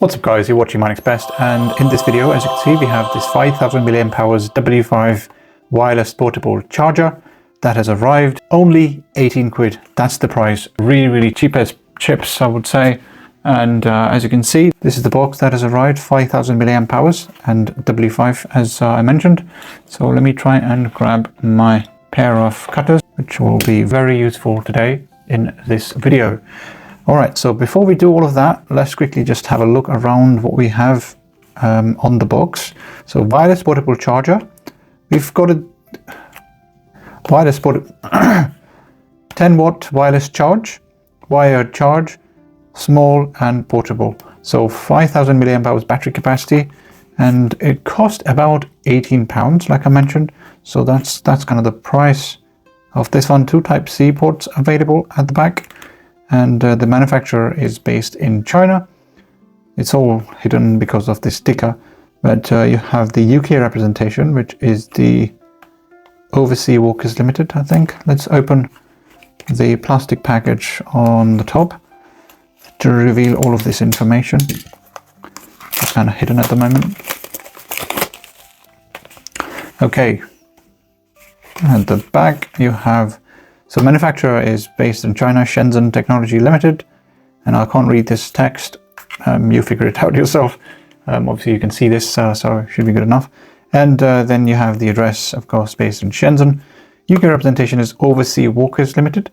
What's up guys, you're watching MyNextBest, and in this video, as you can see, we have this 5000 mAh W5 wireless portable charger that has arrived. Only 18 quid, that's the price. Really cheap as chips, I would say. And as you can see, this is the box that has arrived, 5000 mAh and W5 as I mentioned. So let me try and grab my pair of cutters, which will be very useful today in this video. Alright, so before we do all of that, let's quickly just have a look around what we have on the box. So wireless portable charger. We've got a wireless 10 watt wireless charge, wired charge, small and portable. So 5000 mAh battery capacity, and it cost about £18, like I mentioned. So that's kind of the price of this one. 2 Type-C ports available at the back. And the manufacturer is based in China. It's all hidden because of this sticker, but you have the UK representation, which is the Overseas Walkers Limited, I think. Let's open the plastic package on the top to reveal all of this information. It's kind of hidden at the moment. Okay, at the back you have, so manufacturer is based in China, Shenzhen Technology Limited, and I can't read this text. You figure it out yourself. Obviously you can see this, so it should be good enough. And then you have the address, of course, based in Shenzhen. UK representation is Overseas Walkers Limited.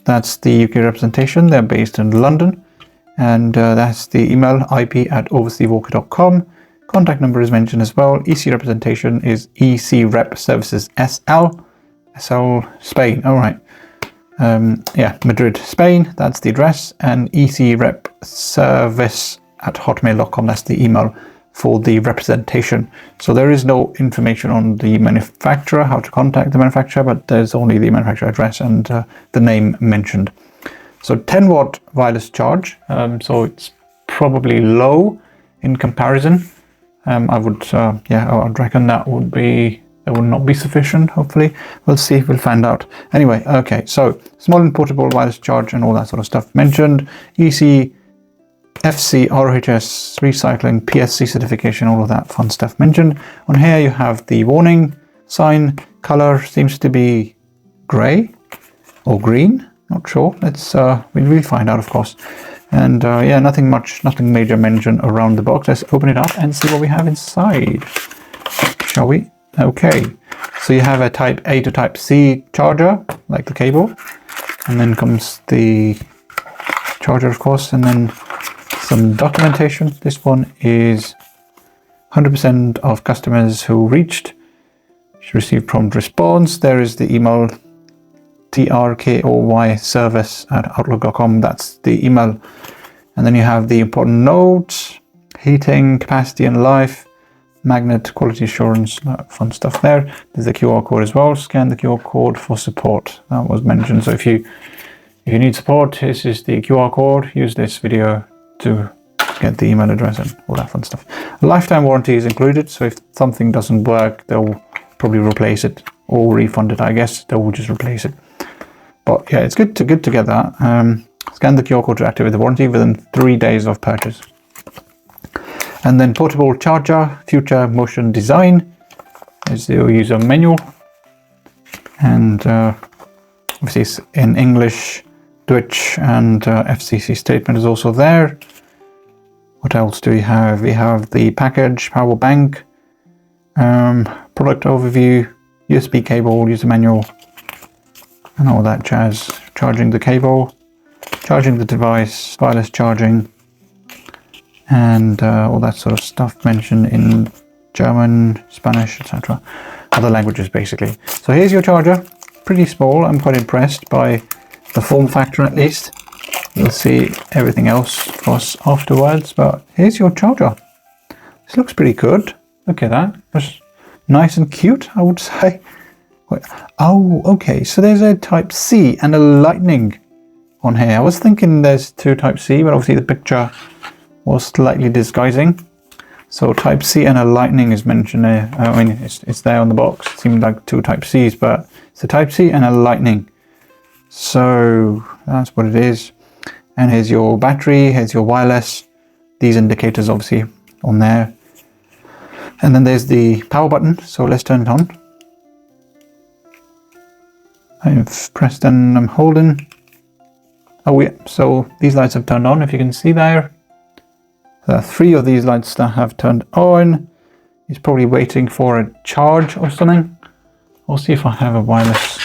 That's the UK representation. They're based in London. And that's the email, ip@overseaswalker.com. Contact number is mentioned as well. EC representation is EC Rep Services SL Spain. All right. Yeah, Madrid, Spain, that's the address, and ecrepservice@hotmail.com, that's the email for the representation. So there is no information on the manufacturer, how to contact the manufacturer, but there's only the manufacturer address and the name mentioned. So 10 watt wireless charge, so it's probably low in comparison. I would reckon that would not be sufficient, hopefully. We'll see, we'll find out. Anyway, okay, so small and portable wireless charge and all that sort of stuff mentioned. EC, FC, RHS, recycling, PSC certification, all of that fun stuff mentioned. On here you have the warning sign. Color seems to be grey or green, not sure. Let's we'll find out, of course. And yeah, nothing major mentioned around the box. Let's open it up and see what we have inside, shall we? Okay, so you have a Type A to Type C charger, like the cable, and then comes the charger, of course, and then some documentation. This one is 100% of customers who reached should receive prompt response. There is the email, TRKOY service@outlook.com. That's the email. And then you have the important notes, heating, capacity and life, magnet, quality assurance, fun stuff there. There's the QR code as well. Scan the QR code for support. That was mentioned. So if you need support, this is the QR code. Use this video to get the email address and all that fun stuff. A lifetime warranty is included, so if something doesn't work, they'll probably replace it or refund it, I guess. They'll just replace it. But yeah, it's good to get that. Scan the QR code to activate the warranty within 3 days of purchase. And then portable charger, future motion design is the user manual. And obviously it's in English, Dutch, and FCC statement is also there. What else do we have? We have the package, power bank, product overview, USB cable, user manual, and all that jazz. Charging the cable, charging the device, wireless charging, and all that sort of stuff mentioned in German, Spanish, etc. Other languages, basically. So here's your charger. Pretty small. I'm quite impressed by the form factor, at least. You'll see everything else, of course, afterwards. But here's your charger. This looks pretty good. Look at that. It's nice and cute, I would say. Wait. Oh, okay. So there's a Type-C and a Lightning on here. I was thinking there's 2 Type-C, but obviously the picture was slightly disguising. So Type-C and a Lightning is mentioned there. I mean, it's there on the box. It seemed like 2 Type-Cs, but it's a Type-C and a Lightning. So that's what it is. And here's your battery, here's your wireless, these indicators obviously on there. And then there's the power button, so let's turn it on. I've pressed and I'm holding. Oh yeah, so these lights have turned on, if you can see there. There are 3 of these lights that have turned on. It's probably waiting for a charge or something. I'll see if I have a wireless,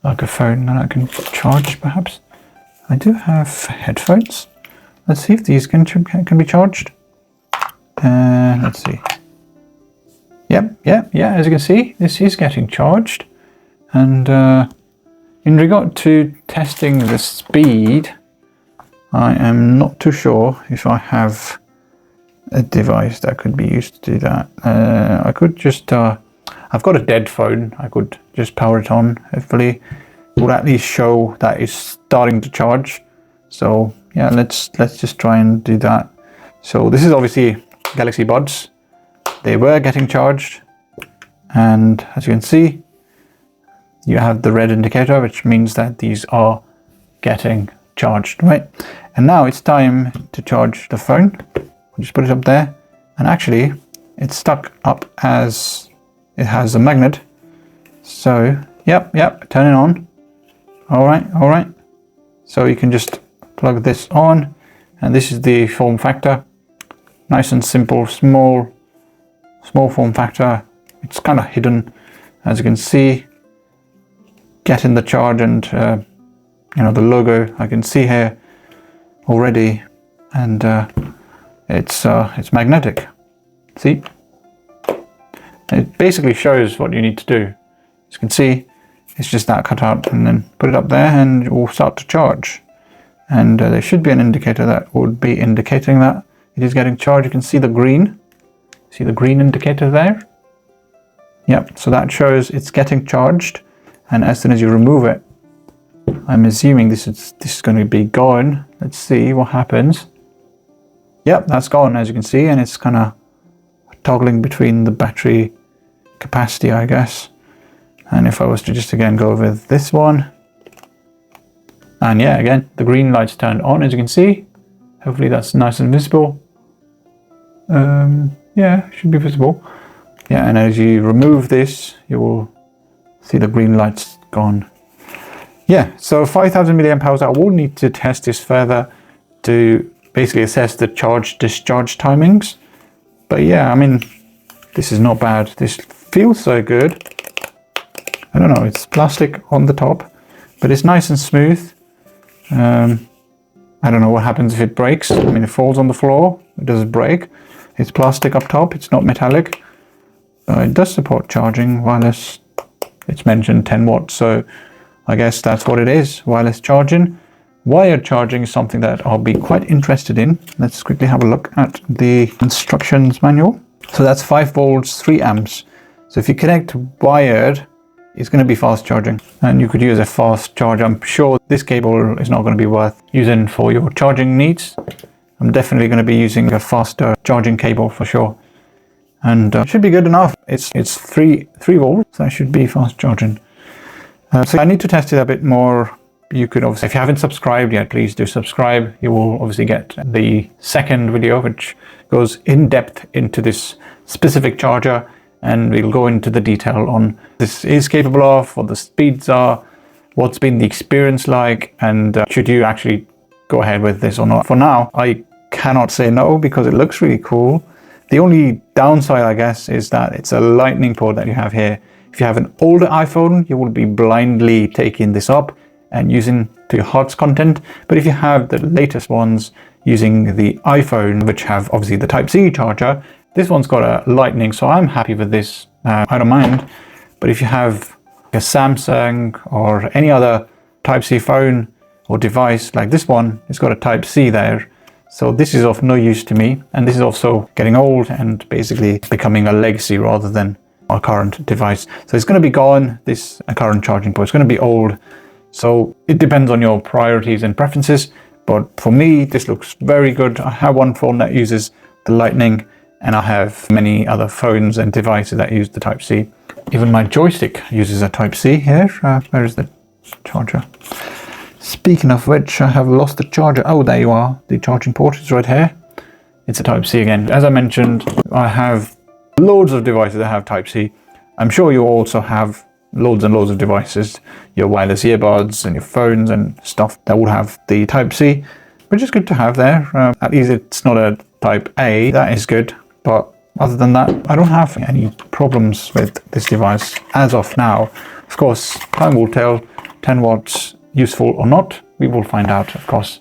like a phone that I can charge perhaps. I do have headphones. Let's see if these can be charged. Let's see. Yep, as you can see, this is getting charged. And in regard to testing the speed, I am not too sure if I have a device that could be used to do that. I could just, I've got a dead phone. I could just power it on. Hopefully it will at least show that it's starting to charge. So yeah, let's just try and do that. So this is obviously Galaxy Buds. They were getting charged, and as you can see, you have the red indicator, which means that these are getting charged, right? And now it's time to charge the phone. We'll just put it up there, and actually it's stuck up as it has a magnet. So yep, turn it on. All right. So you can just plug this on, and this is the form factor. Nice and simple, small form factor. It's kind of hidden, as you can see. Getting the charge, and you know, the logo I can see here already, and it's magnetic. See, it basically shows what you need to do. As you can see, it's just that cut out, and then put it up there, and it will start to charge. And there should be an indicator that would be indicating that it is getting charged. You can see the green. See the green indicator there? Yep, so that shows it's getting charged. And as soon as you remove it, I'm assuming this is going to be gone. Let's see what happens. Yep, that's gone, as you can see, and it's kind of toggling between the battery capacity, I guess. And if I was to just again go with this one, and yeah, again, the green light's turned on, as you can see. Hopefully that's nice and visible. Yeah, should be visible. Yeah, and as you remove this, you will see the green light's gone. Yeah, so 5,000 milliamp hours. I will need to test this further to basically assess the charge discharge timings. But yeah, I mean, this is not bad. This feels so good. I don't know, it's plastic on the top, but it's nice and smooth. I don't know what happens if it breaks. I mean, it falls on the floor, it doesn't break. It's plastic up top, it's not metallic. It does support charging wireless. It's mentioned 10 watts, so I guess that's what it is, wireless charging. Wired charging is something that I'll be quite interested in. Let's quickly have a look at the instructions manual. So that's 5 volts, 3 amps. So if you connect wired, it's going to be fast charging, and you could use a fast charge. I'm sure this cable is not going to be worth using for your charging needs. I'm definitely going to be using a faster charging cable for sure, and it should be good enough. It's 3 volts, so that should be fast charging. So I need to test it a bit more. You could obviously, if you haven't subscribed yet, please do subscribe. You will obviously get the second video, which goes in depth into this specific charger, and we'll go into the detail on this is capable of, what the speeds are, what's been the experience like, and should you actually go ahead with this or not. For now, I cannot say no because it looks really cool. The only downside, I guess, is that it's a lightning port that you have here. If you have an older iPhone, you will be blindly taking this up and using to your heart's content. But if you have the latest ones using the iPhone, which have obviously the Type-C charger, this one's got a lightning, so I'm happy with this. I don't mind. But if you have a Samsung or any other Type-C phone or device like this one, it's got a Type-C there. So this is of no use to me. And this is also getting old and basically becoming a legacy rather than a current device. So it's going to be gone, this current charging port. It's going to be old. So it depends on your priorities and preferences. But for me, this looks very good. I have one phone that uses the lightning, and I have many other phones and devices that use the Type-C. Even my joystick uses a Type-C here. Where is the charger? Speaking of which, I have lost the charger. Oh, there you are. The charging port is right here. it's a Type-C again. As I mentioned, I have loads of devices that have Type-C. I'm sure you also have loads and loads of devices, your wireless earbuds and your phones and stuff that will have the Type-C, which is good to have there. At least it's not a Type-A, that is good. But other than that, I don't have any problems with this device as of now. Of course, time will tell, 10 watts useful or not, we will find out, of course.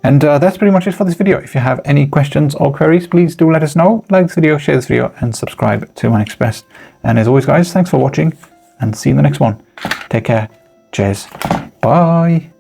And that's pretty much it for this video. If you have any questions or queries, please do let us know. Like this video, share this video, and subscribe to MyNextBest. And as always, guys, thanks for watching, and see you in the next one. Take care. Cheers. Bye.